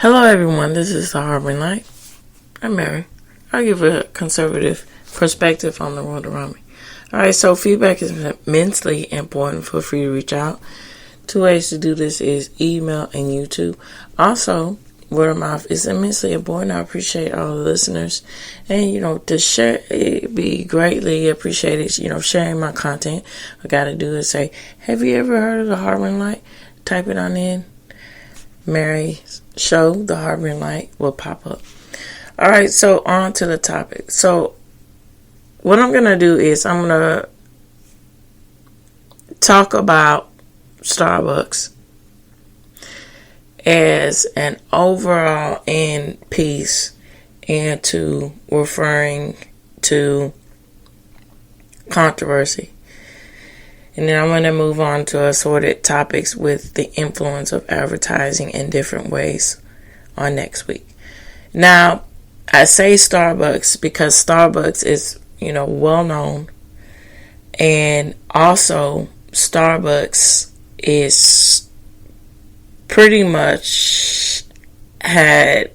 Hello everyone, this is the Harbor Light. I'm Mary. I'll give a conservative perspective on the world around me. Alright, so feedback is immensely important. Feel free to reach out. 2 ways to do this is email and YouTube. Also, word of mouth is immensely important. I appreciate all the listeners. And, to share, it'd be greatly appreciated, sharing my content. All I gotta do is say, have you ever heard of the Harbor Light? Type it on in. Mary's show, The Harbor Light, will pop up. Alright, so on to the topic. So, what I'm going to do is I'm going to talk about Starbucks as an overall end piece and to referring to controversy. And then I'm going to move on to assorted topics with the influence of advertising in different ways on next week. Now, I say Starbucks because Starbucks is, well known. And also, Starbucks is pretty much had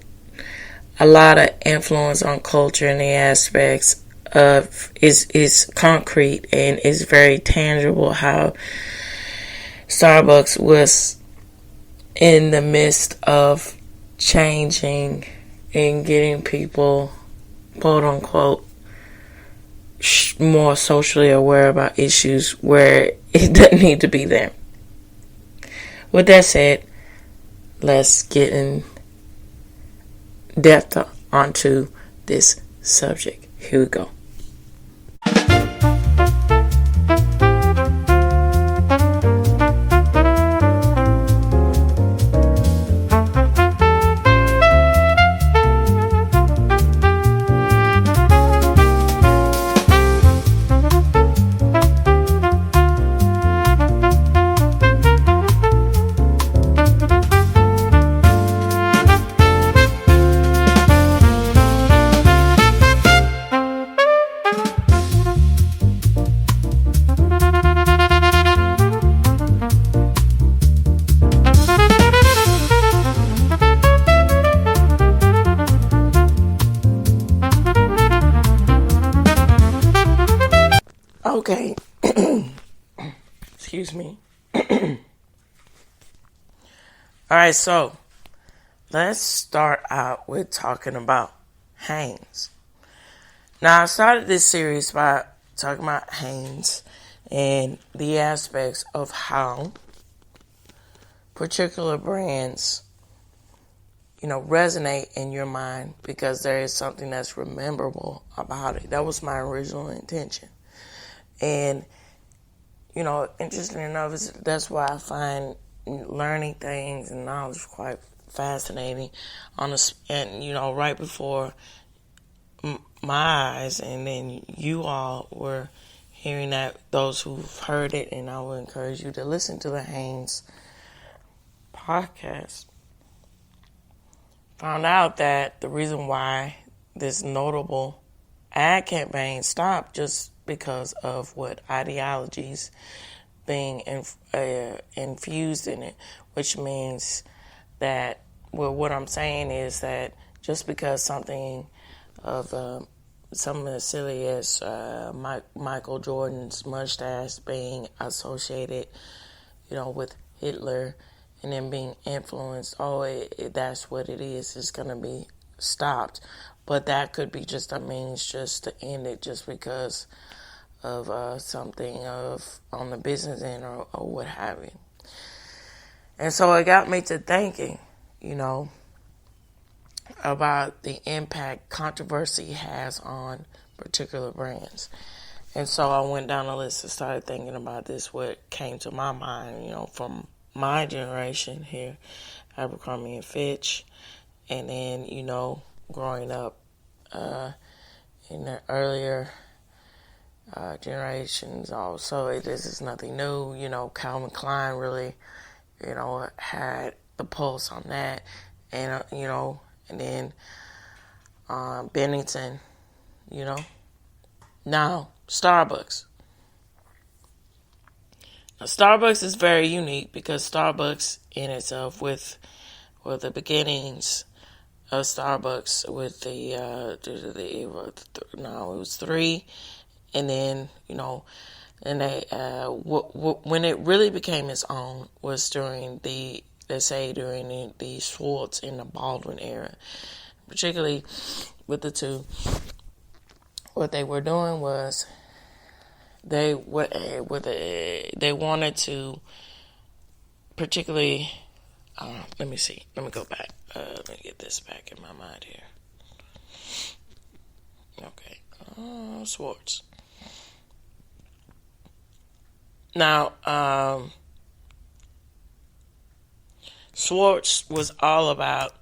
a lot of influence on culture in the aspects of is concrete and is very tangible how Starbucks was in the midst of changing and getting people, quote unquote, more socially aware about issues where it doesn't need to be there. With that said, let's get in depth onto this subject. Here we go. Okay. Excuse me. Alright, so let's start out with talking about Hanes. Now, I started this series by talking about Hanes and the aspects of how particular brands, resonate in your mind because there is something that's rememberable about it. That was my original intention. And, interesting enough, that's why I find learning things and knowledge quite fascinating. Right before my eyes, and then you all were hearing that, those who've heard it, and I will encourage you to listen to the Hanes podcast. Found out that the reason why this notable ad campaign stopped just because of what ideologies being infused in it, which means that, what I'm saying is that just because something of something as silly as Michael Jordan's mustache being associated, with Hitler and then being influenced, that's what it is, it's going to be stopped. But that could be just a means just to end it just because of something on the business end or what have you. And so it got me to thinking, about the impact controversy has on particular brands. And so I went down the list and started thinking about this, what came to my mind, from my generation here, Abercrombie and Fitch, and then, growing up in the earlier generations also. This is nothing new. Calvin Klein really, had the pulse on that. And, and then Bennington, Now, Starbucks. Now, Starbucks is very unique because Starbucks in itself with were the beginnings of Starbucks with no, it was three, and then and they when it really became its own was during the Schwartz and the Baldwin era, particularly with the two. What they were doing was they wanted to particularly. Let me see. Let me go back. Let me get this back in my mind here. Okay. Schwartz. Now, Schwartz was all about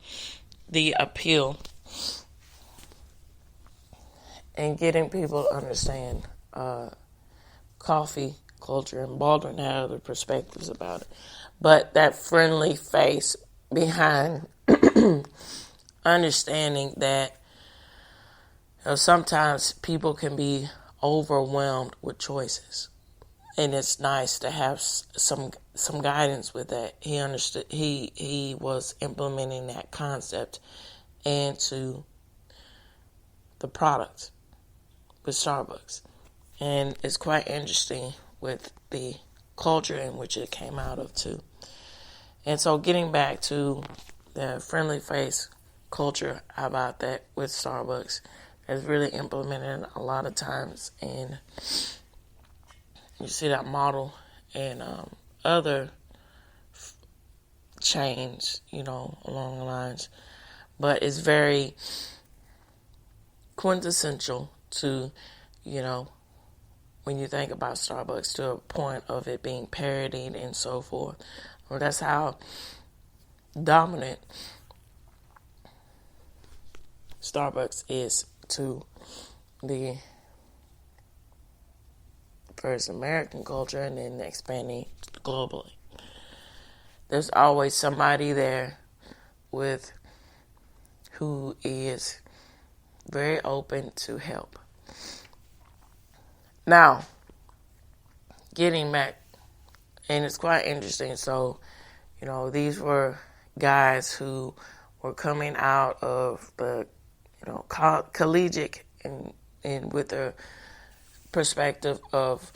the appeal and getting people to understand coffee culture, and Baldwin had other perspectives about it. But that friendly face behind understanding that sometimes people can be overwhelmed with choices, and it's nice to have some guidance with that. He understood. He was implementing that concept into the product with Starbucks, and it's quite interesting with the culture in which it came out of too. And so getting back to the friendly face culture about that with Starbucks is really implemented a lot of times, and you see that model in other chains, along the lines, but it's very quintessential to, when you think about Starbucks, to a point of it being parodied and so forth. Well, that's how dominant Starbucks is to the first American culture and then expanding globally. There's always somebody there with who is very open to help. Now, getting back, and it's quite interesting. So, these were guys who were coming out of the, collegiate and with a perspective of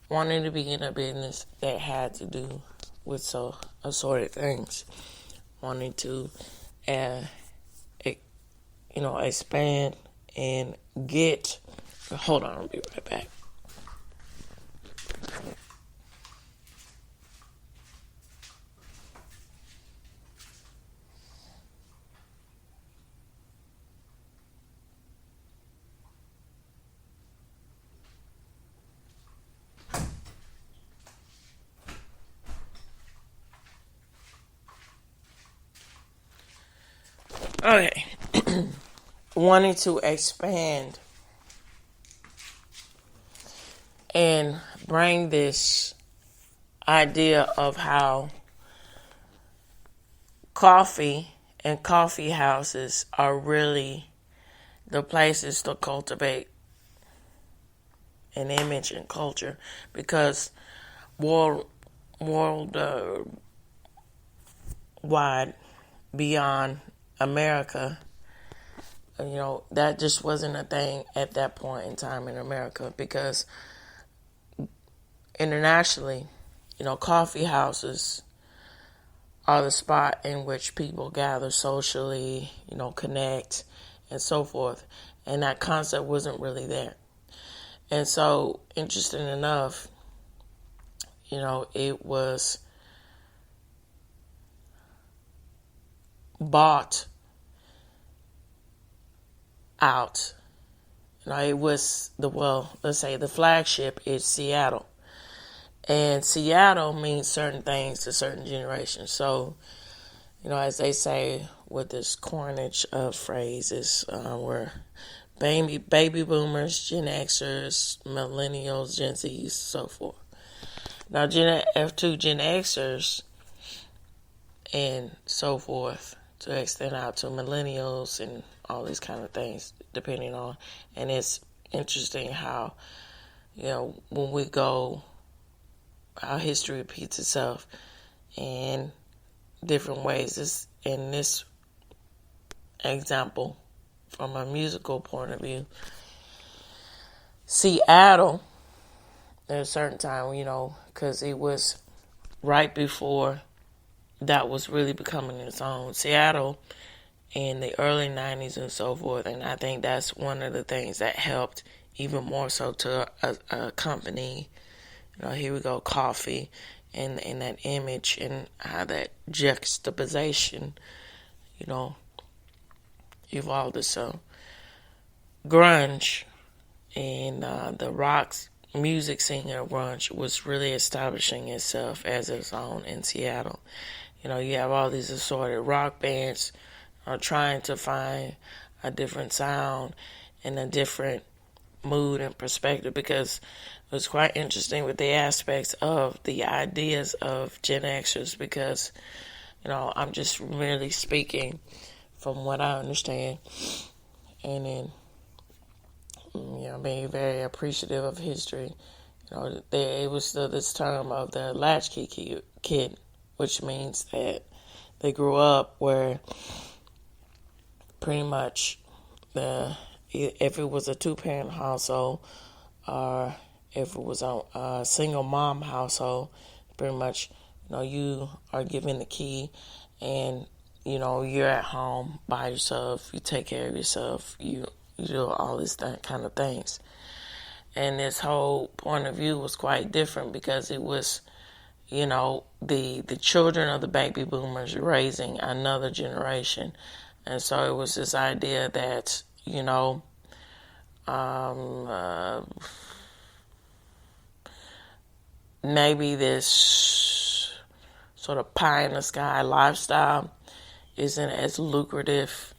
wanting to be in a business that had to do with so assorted things, wanting to, expand and get. Hold on, I'll be right back. Okay. Wanting to expand and bring this idea of how coffee and coffee houses are really the places to cultivate an image and culture, because world wide, beyond America, that just wasn't a thing at that point in time in America, because internationally, coffee houses are the spot in which people gather socially, connect and so forth. And that concept wasn't really there. And so, interesting enough, it was bought out. It was let's say the flagship is Seattle. And Seattle means certain things to certain generations. So, as they say with this coinage of phrases, where baby boomers, Gen Xers, millennials, Gen Zs, so forth. Now, Gen Xers and so forth, to extend out to millennials and all these kind of things, depending on. And it's interesting how, when we go, our history repeats itself in different ways. in this example, from a musical point of view, Seattle, at a certain time, because it was right before that was really becoming its own. Seattle in the early 90s and so forth, and I think that's one of the things that helped even more so to accompany, here we go, coffee, and that image and how that juxtaposition, evolved. So grunge and the rock music scene of grunge was really establishing itself as its own in Seattle. You have all these assorted rock bands trying to find a different sound and a different mood and perspective, because it was quite interesting with the aspects of the ideas of Gen Xers, because, I'm just really speaking from what I understand, and then, being very appreciative of history. It was still this term of the latchkey kid, which means that they grew up where pretty much if it was a two-parent household or if it was a single mom household, pretty much, you are given the key and, you're at home by yourself, you take care of yourself, you do all these kind of things. And this whole point of view was quite different, because it was, the children of the baby boomers raising another generation. And so it was this idea that, maybe this sort of pie in the sky lifestyle isn't as lucrative.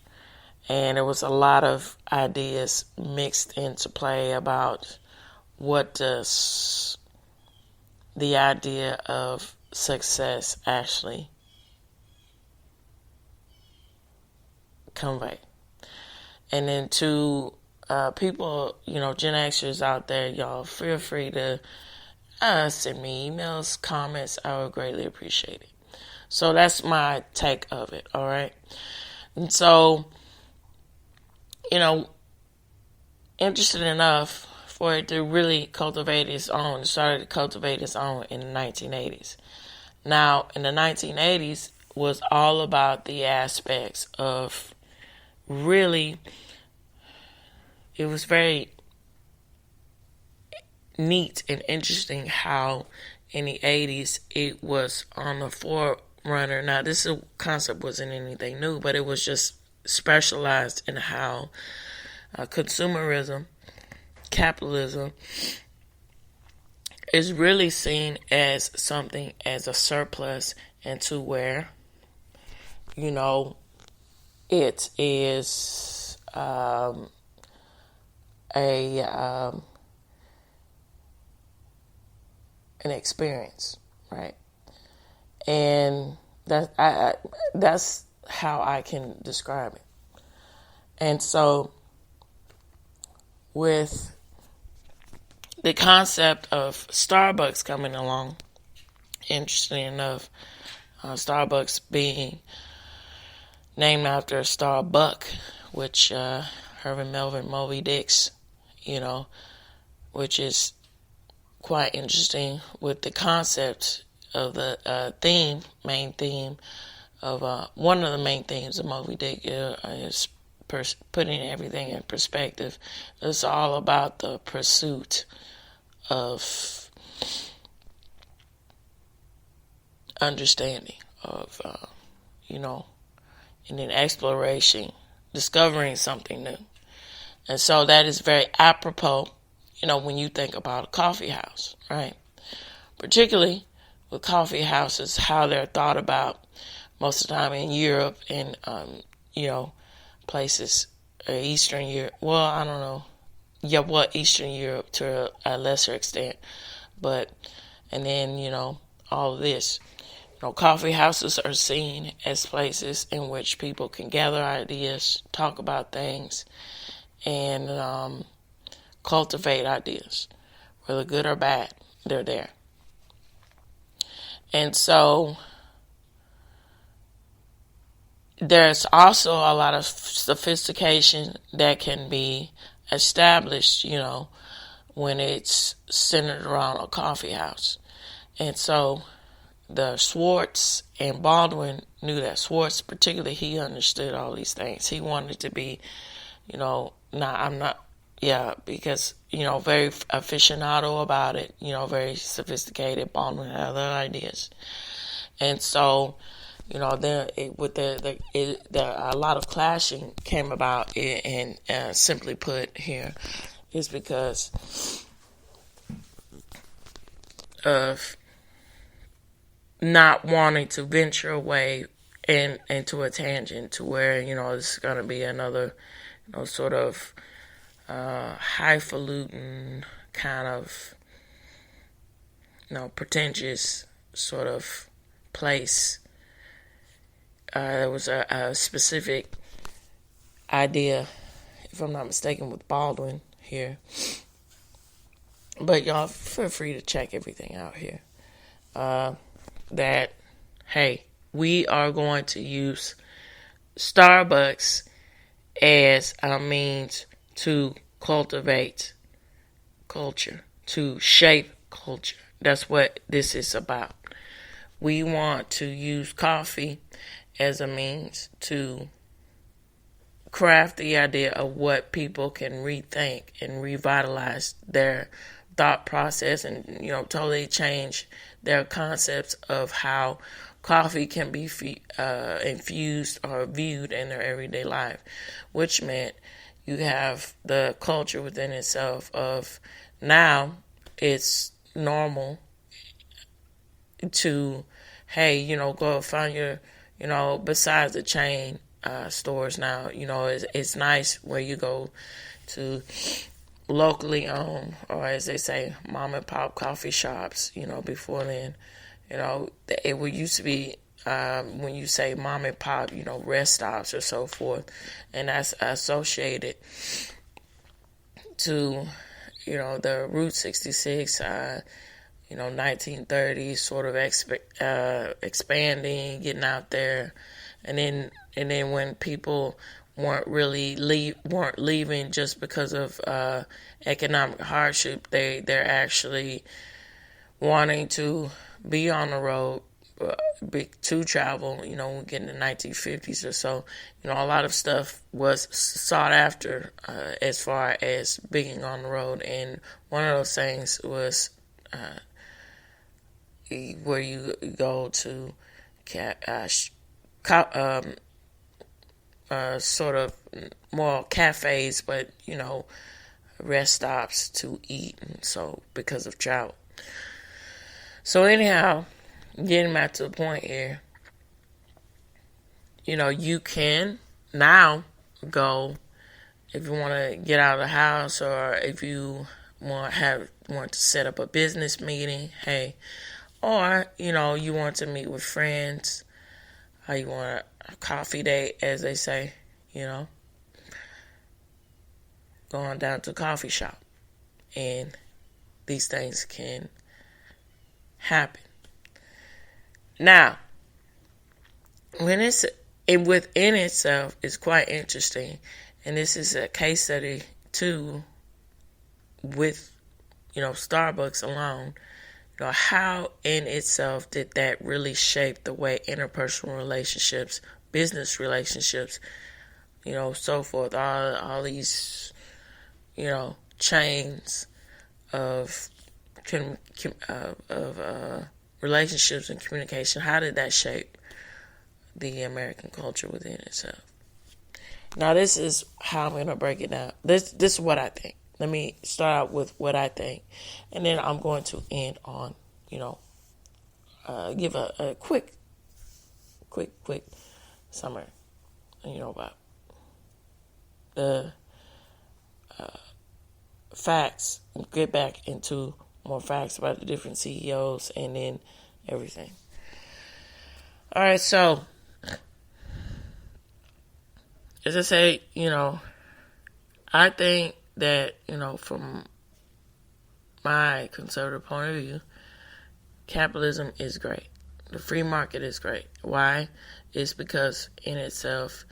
And there was a lot of ideas mixed into play about what does the idea of success actually convey. And then to people, Gen Xers out there, y'all, feel free to send me emails, comments. I would greatly appreciate it. So that's my take of it, all right? And so, interested enough for it to really cultivate its own. It started to cultivate its own in the 1980s. Now, in the 1980s was all about the aspects of really, it was very neat and interesting how in the 80s it was on the forerunner. Now, this concept wasn't anything new, but it was just specialized in how consumerism, capitalism, is really seen as something as a surplus, and to where, it is an experience, right? And that's how I can describe it. And so, with the concept of Starbucks coming along, interesting enough, Starbucks being named after Starbuck, which Herman Melvin Moby Dick's, which is quite interesting with the concept of the main theme of one of the main themes of Moby Dick is putting everything in perspective. It's all about the pursuit of understanding of, and then exploration, discovering something new. And so that is very apropos, when you think about a coffee house, right? Particularly with coffee houses, how they're thought about most of the time in Europe and, places, Eastern Europe. Well, I don't know. Yeah, Eastern Europe to a lesser extent. But, and then, all of this. Coffee houses are seen as places in which people can gather ideas, talk about things, and cultivate ideas. Whether good or bad, they're there. And so, there's also a lot of sophistication that can be established, when it's centered around a coffee house. And so the Schwartz and Baldwin knew that. Schwartz, particularly, he understood all these things. He wanted to be, because, very aficionado about it, very sophisticated. Baldwin had other ideas. And so, a lot of clashing came about, and simply put here, is because of not wanting to venture away into a tangent to where, this is going to be another, sort of highfalutin kind of, pretentious sort of place. There was a specific idea, if I'm not mistaken, with Baldwin here. But y'all feel free to check everything out here. That, hey, we are going to use Starbucks as a means to cultivate culture, to shape culture. That's what this is about. We want to use coffee as a means to craft the idea of what people can rethink and revitalize their thought process, and totally change their concepts of how coffee can be infused or viewed in their everyday life, which meant you have the culture within itself of now it's normal to, hey, go find your, besides the chain stores now, it's nice where you go to locally owned, or as they say, mom and pop coffee shops. Before then, it would used to be, when you say mom and pop, rest stops or so forth, and that's associated to, the Route 66, 1930s sort of expanding, getting out there, and then when people weren't leaving just because of economic hardship, they're actually wanting to be on the road, to travel. We get in the 1950s or so, a lot of stuff was sought after as far as being on the road, and one of those things was where you go to sort of more cafes, but rest stops to eat, and so because of travel. So anyhow, getting back to the point here, you can now go, if you want to get out of the house, or if you want to set up a business meeting, hey, or you want to meet with friends, or you want a coffee date, as they say, going down to a coffee shop, and these things can happen. Now, when within itself is quite interesting, and this is a case study too, with Starbucks alone. How in itself did that really shape the way interpersonal relationships, business relationships, so forth, all these, chains of relationships and communication, how did that shape the American culture within itself? Now, this is how I'm going to break it down. This is what I think. Let me start out with what I think, and then I'm going to end on, give a quick summary, about the facts, get back into more facts about the different CEOs, and then everything. All right, so as I say, I think that, from my conservative point of view, capitalism is great. The free market is great. Why? It's because in itself,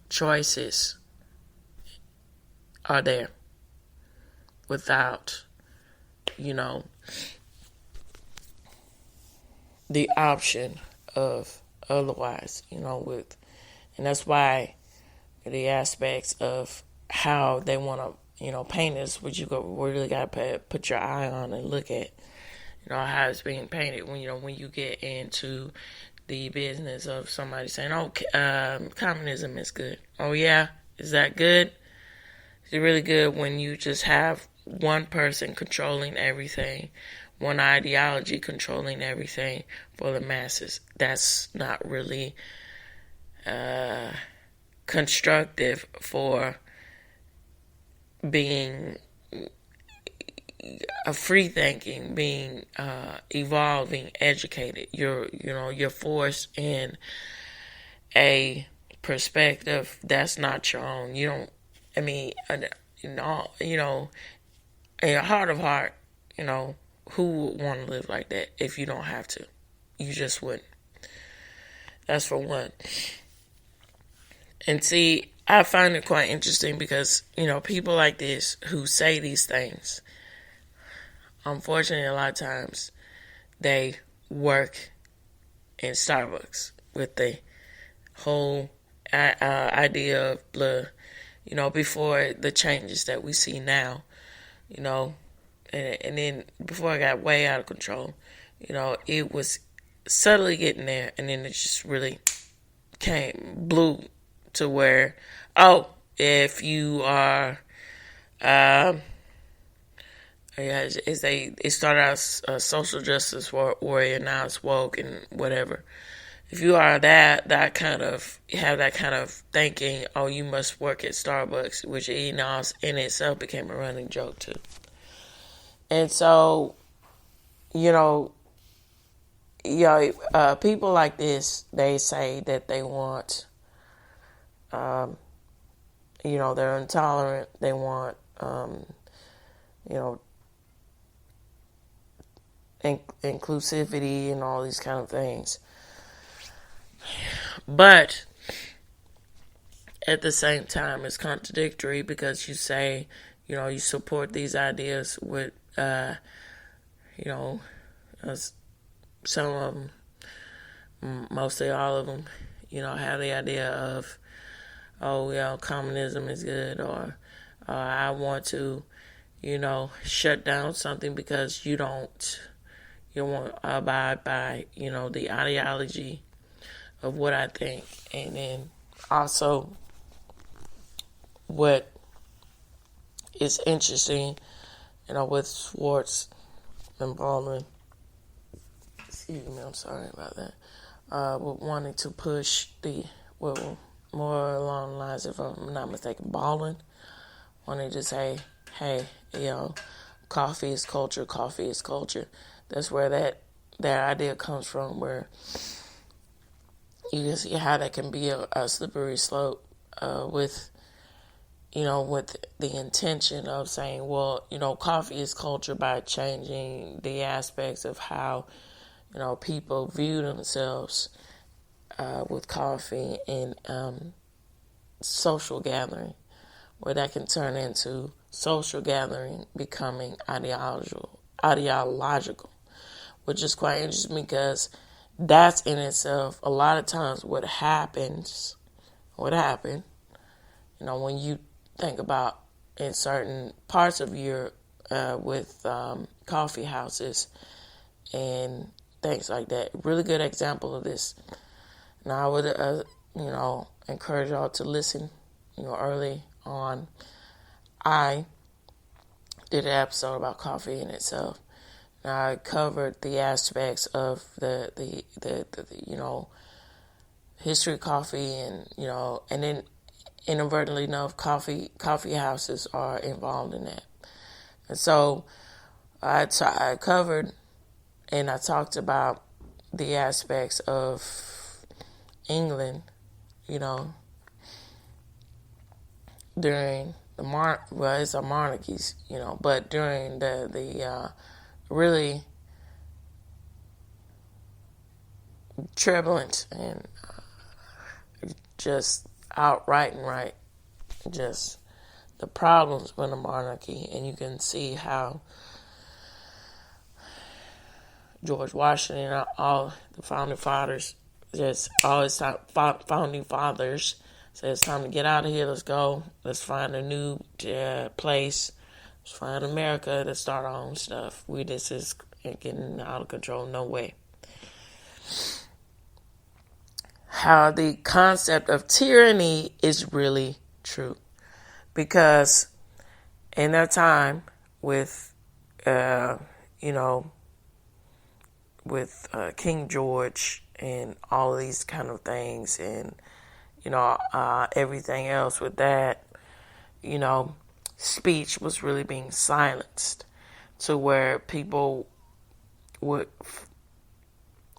choices are there without, you know, the option of otherwise, and that's why the aspects of how they want to, paint this, which you really got to put your eye on and look at, how it's being painted when you get into the business of somebody saying, oh, communism is good. Oh, yeah? Is that good? Is it really good when you just have one person controlling everything, one ideology controlling everything for the masses? That's not really constructive for being a free thinking, being evolving, educated. You're forced in a perspective that's not your own. You don't. I mean, in your heart of heart, who would want to live like that if you don't have to? You just wouldn't. That's for one. And see, I find it quite interesting because, people like this who say these things, unfortunately, a lot of times they work in Starbucks with the whole idea of before the changes that we see now, and then before it got way out of control, it was subtly getting there, and then it just really blew to where, if you are, it started out as social justice warrior, now it's woke and whatever. If you are that kind of, have that kind of thinking, you must work at Starbucks, which in itself became a running joke too. And so, people like this, they say that they want, they're intolerant, they want, inclusivity and all these kind of things. But at the same time, it's contradictory because you say, you support these ideas with, some of them, mostly all of them, have the idea of, communism is good, or I want to, shut down something because you don't want to abide by, the ideology of what I think. And then also what is interesting, with Schwartz and Baldwin, excuse me, I'm sorry about that, with wanting to push more along the lines, if I'm not mistaken, Baldwin wanted to say, hey, coffee is culture, coffee is culture. That's where that idea comes from, where you can see how that can be a slippery slope with the intention of saying, well, coffee is culture, by changing the aspects of how, people view themselves with coffee and social gathering, where that can turn into social gathering becoming ideological, which is quite interesting because that's in itself a lot of times what happened, when you think about in certain parts of Europe with coffee houses and things like that. Really good example of this. Now I would, encourage y'all to listen, early on. I did an episode about coffee in itself. Now I covered the aspects of the history of coffee, and and then inadvertently enough, coffee houses are involved in that. And so I covered and I talked about the aspects of England, during the it's a monarchies, but during the really turbulent and just outright and right, just the problems with a monarchy. And you can see how George Washington, all the founding fathers, just always founding fathers said it's time to get out of here. Let's go. Let's find a new place. Let's find America. Let's start our own stuff. This is getting out of control. No way. How the concept of tyranny is really true, because in their time with, with King George and all of these kind of things, and everything else with that, speech was really being silenced, to where people would,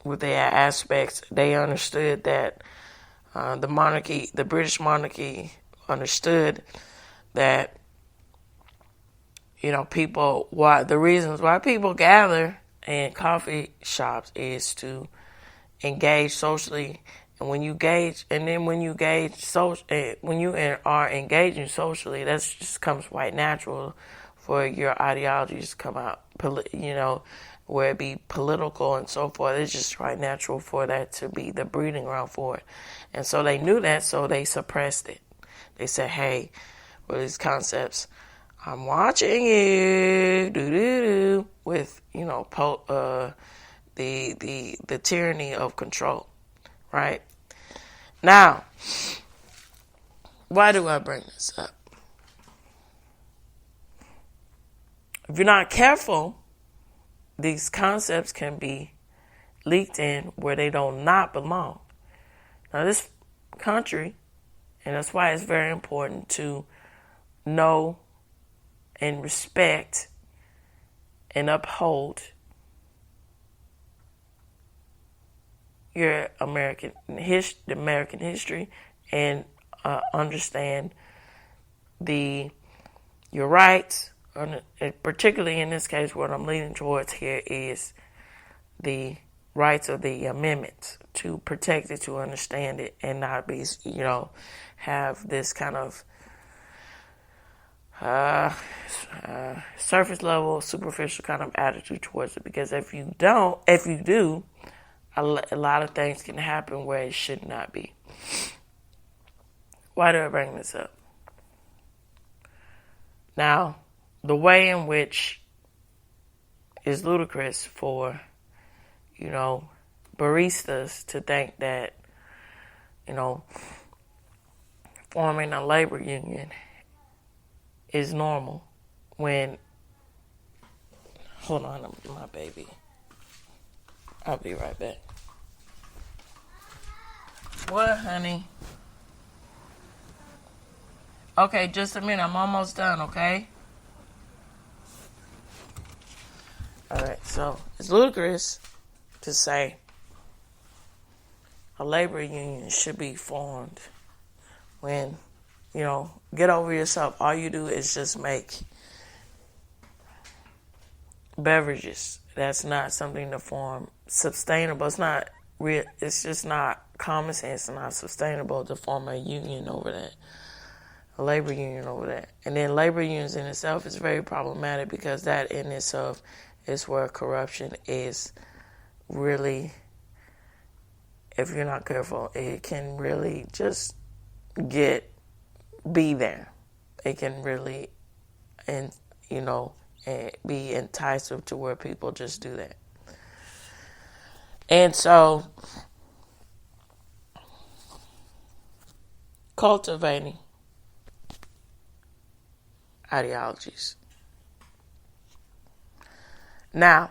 with their aspects, they understood that the British monarchy understood that, the reasons why people gather in coffee shops is to engage socially. And when you are engaging socially, that just comes quite natural for your ideologies to come out, where it be political and so forth. It's just quite natural for that to be the breeding ground for it. And so they knew that, so they suppressed it. They said, hey, with these concepts, I'm watching you, with, the tyranny of control, right? Now, why do I bring this up? If you're not careful, these concepts can be leaked in where they do not belong. Now, this country, and that's why it's very important to know and respect and uphold your American history, and understand your rights. Particularly in this case, what I'm leaning towards here is the rights of the amendments, to protect it, to understand it, and not be, have this kind of surface level, superficial kind of attitude towards it. Because if you do, a lot of things can happen where it should not be. Why do I bring this up? Now, the way in which is ludicrous for, baristas to think that, forming a labor union is normal when, hold on, my baby. I'll be right back. What, honey? Okay, just a minute. I'm almost done, okay? Alright, so it's ludicrous to say a labor union should be formed when, get over yourself. All you do is just make beverages. That's not something to form sustainable. It's not real. It's just not common sense. It's not sustainable to form a union over that. A labor union over that. And then labor unions in itself is very problematic, because that in itself is where corruption is really, if you're not careful, it can really just be there. It can really, be enticing to where people just do that. And so, cultivating ideologies. Now,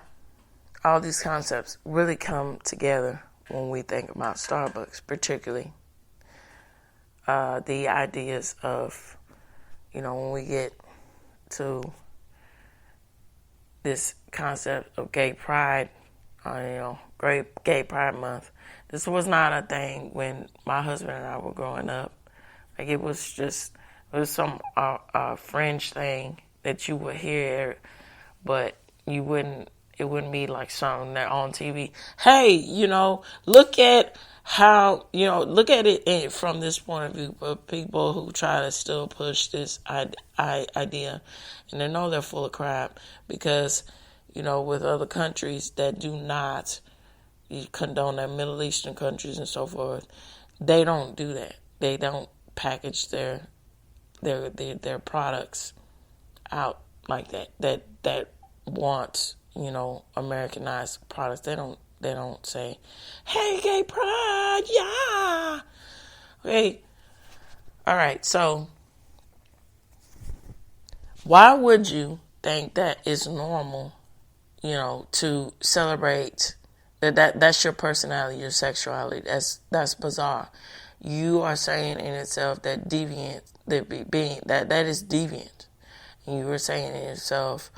all these concepts really come together when we think about Starbucks, particularly the ideas of, when we get to this concept of gay pride, great Gay Pride Month. This was not a thing when my husband and I were growing up. Like, it was some fringe thing that you would hear, but you wouldn't, It wouldn't be like something that on TV. Hey, look at how, look at it from this point of view for people who try to still push this idea. And they know they're full of crap because, with other countries that do not condone that, Middle Eastern countries and so forth, they don't do that. They don't package their products out like that. That want, Americanized products. They don't say, "Hey, gay pride, yeah." Okay, all right. So, why would you think that it's normal, to celebrate that's your personality, your sexuality? That's bizarre. You are saying in itself that that is deviant. And you were saying in yourself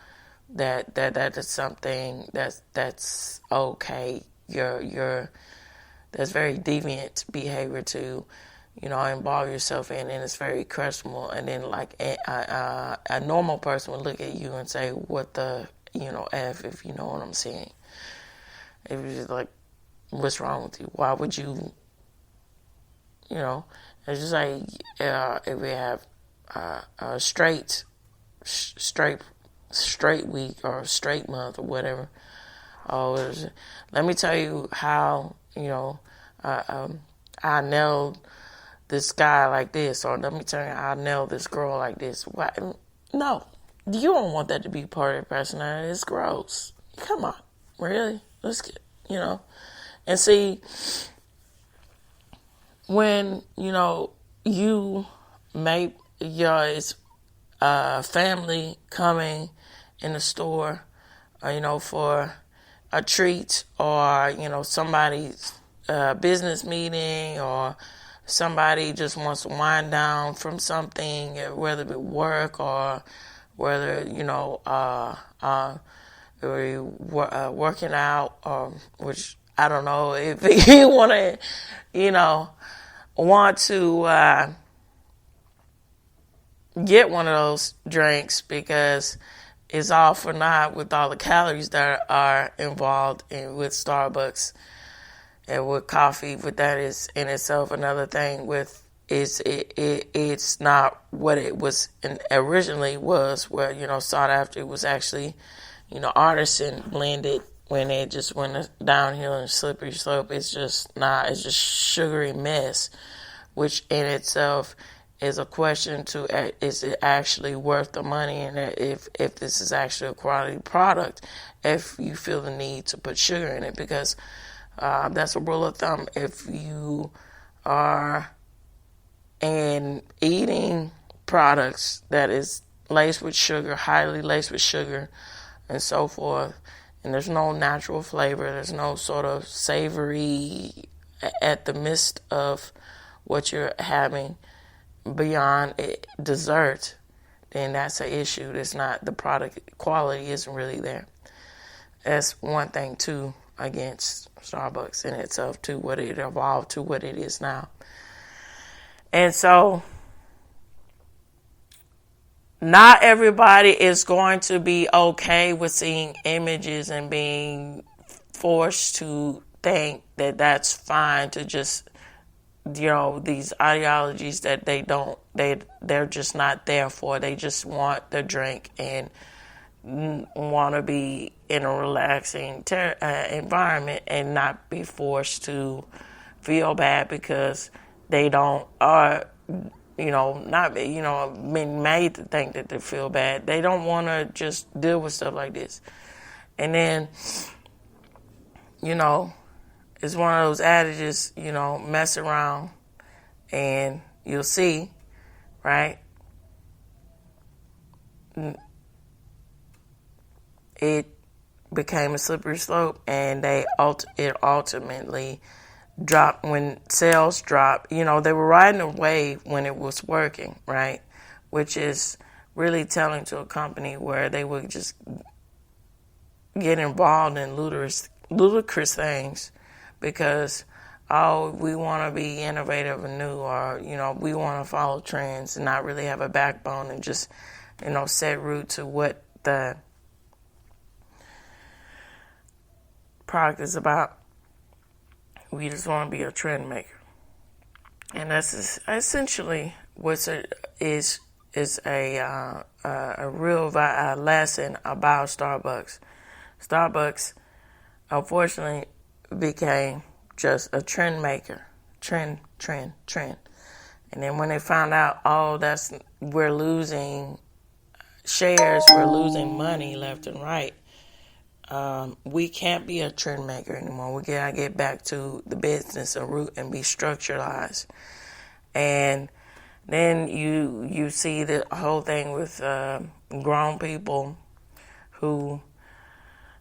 that is something that's okay. That's very deviant behavior to, involve yourself in, and it's very questionable. And then like a normal person would look at you and say, "What the f?" If you know what I'm saying. It was just like, what's wrong with you? Why would you? It's just like if we have a straight week or straight month or whatever. Let me tell you how I nailed this guy like this, or let me tell you how I nailed this girl like this. Why? No, you don't want that to be part of your personality. It's gross. Come on, really? Let's get and see when you make your family coming in the store, for a treat, or somebody's business meeting, or somebody just wants to wind down from something, whether it be work or whether working out, which I don't know if you want to get one of those drinks because it's all for naught with all the calories that are involved with Starbucks and with coffee. But that is in itself another thing. It's not what it was originally was. Where sought after it was actually artisan blended. When it just went downhill and slippery slope, it's just not. It's just sugary mess, which in itself is a question to: is it actually worth the money? And if this is actually a quality product, if you feel the need to put sugar in it, because that's a rule of thumb. If you are eating products that is laced with sugar, highly laced with sugar, and so forth, and there's no natural flavor, there's no sort of savory at the midst of what you're having beyond dessert, then that's an issue. It's not, the product quality isn't really there. That's one thing too against Starbucks in itself too, what it evolved to what it is now. And so not everybody is going to be okay with seeing images and being forced to think that that's fine to just, these ideologies that they're just not there for. They just want the drink and want to be in a relaxing environment and not be forced to feel bad because they don't are not been made to think that they feel bad. They don't want to just deal with stuff like this. And then it's one of those adages, mess around and you'll see, right? It became a slippery slope, and it ultimately dropped when sales dropped. They were riding a wave when it was working, right? Which is really telling to a company where they would just get involved in ludicrous things because, we want to be innovative and new, or, we want to follow trends and not really have a backbone and just, set root to what the product is about. We just want to be a trend maker, and that's essentially what is a real lesson about Starbucks. Starbucks, unfortunately, became just a trend maker, trend. And then when they found out, we're losing shares, we're losing money left and right. We can't be a trend maker anymore. We gotta get back to the business of root and be structuralized. And then you see the whole thing with grown people who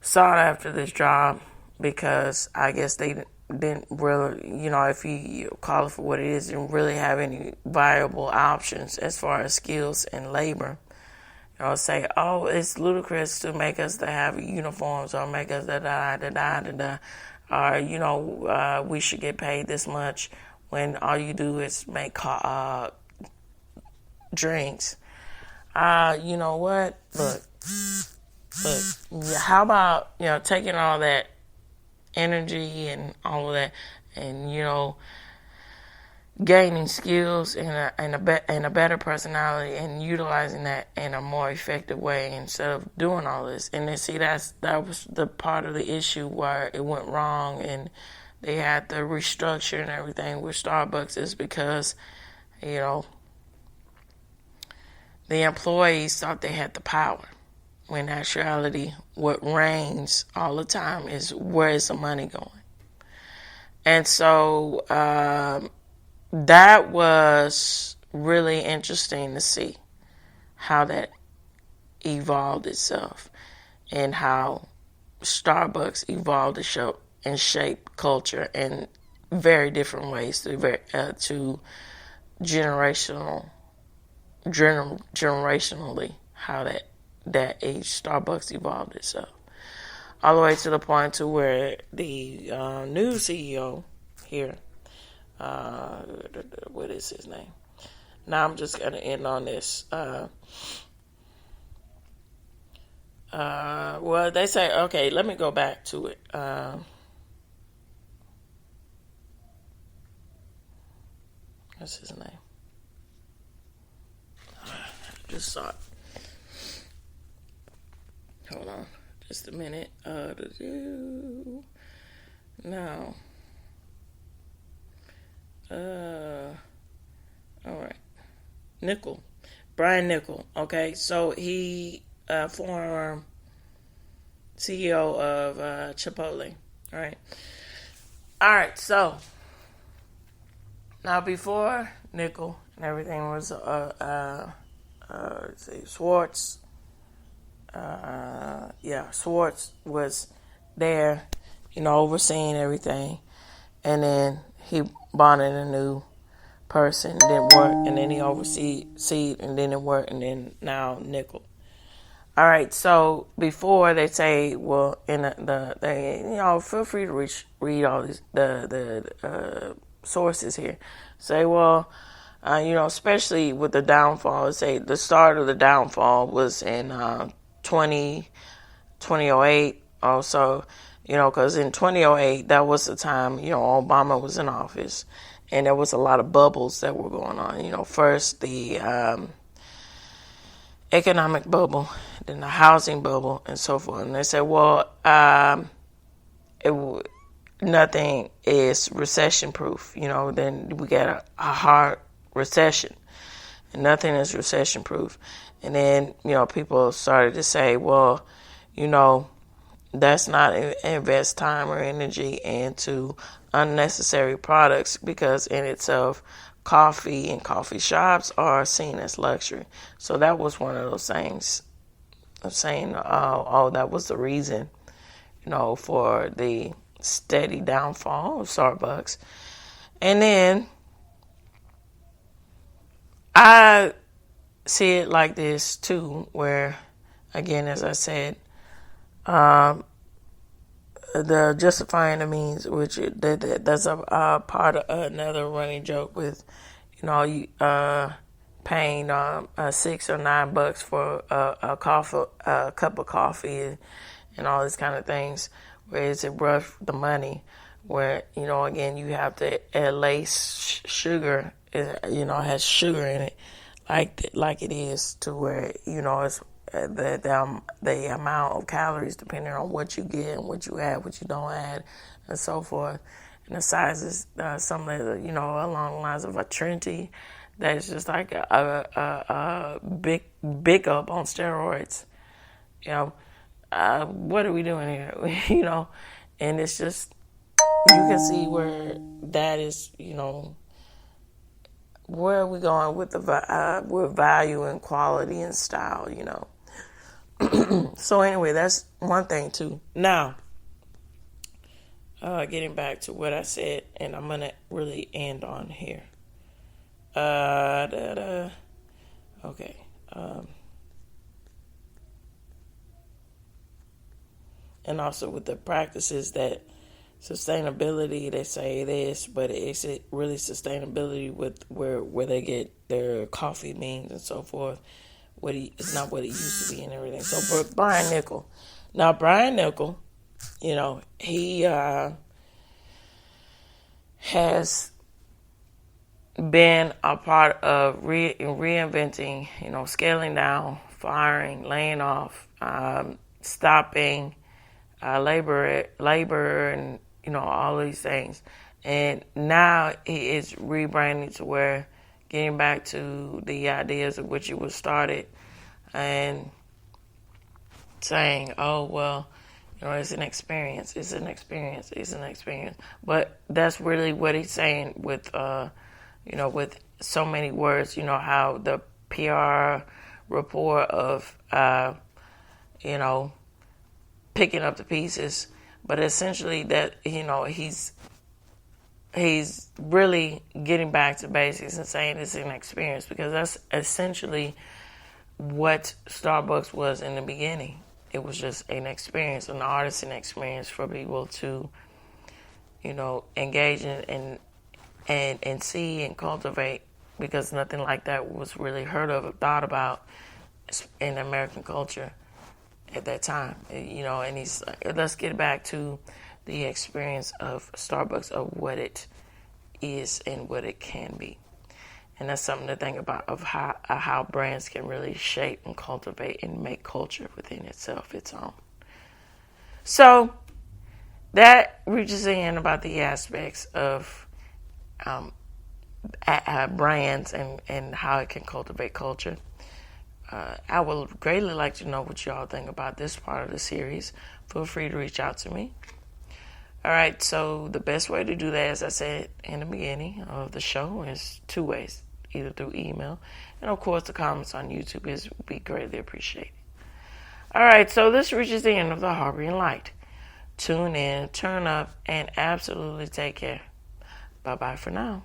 sought after this job because I guess they didn't really, if you call it for what it is, didn't really have any viable options as far as skills and labor. Say, oh, it's ludicrous to make us to have uniforms or make us or we should get paid this much when all you do is make drinks. You know what? Look. How about taking all that energy and all of that, and gaining skills and a better personality and utilizing that in a more effective way instead of doing all this. And then see that was the part of the issue where it went wrong and they had to restructure and everything with Starbucks is because the employees thought they had the power. When in actuality, what reigns all the time is where is the money going. And so that was really interesting to see how that evolved itself and how Starbucks evolved to show and shape culture in very different ways to generationally how that age Starbucks evolved itself. All the way to the point to where the new CEO here, what is his name? Now I'm just going to end on this. Well, they say, okay, let me go back to it. What's his name? I just saw it. Hold on. Just a minute. No. All right. Brian Nickel. Okay, so he former CEO of Chipotle. All right. So now before Nickel and everything was Schwartz. Schwartz was there, overseeing everything, and then he brought in a new person, didn't work, and then he overseed, and then it worked, and then now Nickel. All right, so before they say, well, in feel free to read all these the sources here. Say, well, especially with the downfall. Say the start of the downfall was in 2008. Also, because in 2008 that was the time Obama was in office, and there was a lot of bubbles that were going on. First the economic bubble, then the housing bubble, and so forth. And they said, well, nothing is recession proof. Then we got a hard recession, and nothing is recession proof. And then people started to say, well, that's not invest time or energy into unnecessary products, because in itself coffee and coffee shops are seen as luxury. So that was one of those things of saying, that was the reason for the steady downfall of Starbucks. And then I see it like this too, where, again, as I said, the justifying the means, which that's a part of another running joke with, you paying $6 or $9 for a cup of coffee and all these kind of things, Where is it rough the money? Where, again, you have to lace sugar, has sugar in it, like it is, to where, it's the amount of calories depending on what you get and what you add, what you don't add, and so forth. And the sizes, some of the, along the lines of a Trinity, that's just like a big up on steroids. What are we doing here? And it's just, you can see where that is, where are we going with with value and quality and style, So anyway, that's one thing too. Now, getting back to what I said, and I'm gonna really end on here. Okay. And also with the practices that sustainability, they say this, but is it really sustainability with where they get their coffee beans and so forth? It's not what it used to be and everything. So, but Brian Nickel, he has been a part of reinventing, scaling down, firing, laying off, stopping labor, and all these things. And now he is rebranding to where getting back to the ideas of which it was started, and saying, oh well, it's an experience. But that's really what he's saying with with so many words. How the PR report of picking up the pieces, but essentially that he's really getting back to basics and saying it's an experience, because that's essentially what Starbucks was in the beginning. It was just an experience, an artisan experience for people to engage in and see and cultivate, because nothing like that was really heard of or thought about in American culture at that time. And he's like, let's get back to the experience of Starbucks, of what it is and what it can be. And that's something to think about, of how brands can really shape and cultivate and make culture within itself, its own. So that reaches the end about the aspects of brands and how it can cultivate culture. I would greatly like to know what y'all think about this part of the series. Feel free to reach out to me. All right, so the best way to do that, as I said in the beginning of the show, is two ways, either through email, and of course the comments on YouTube would be greatly appreciated. All right, so this reaches the end of the Harboring Light. Tune in, turn up, and absolutely take care. Bye-bye for now.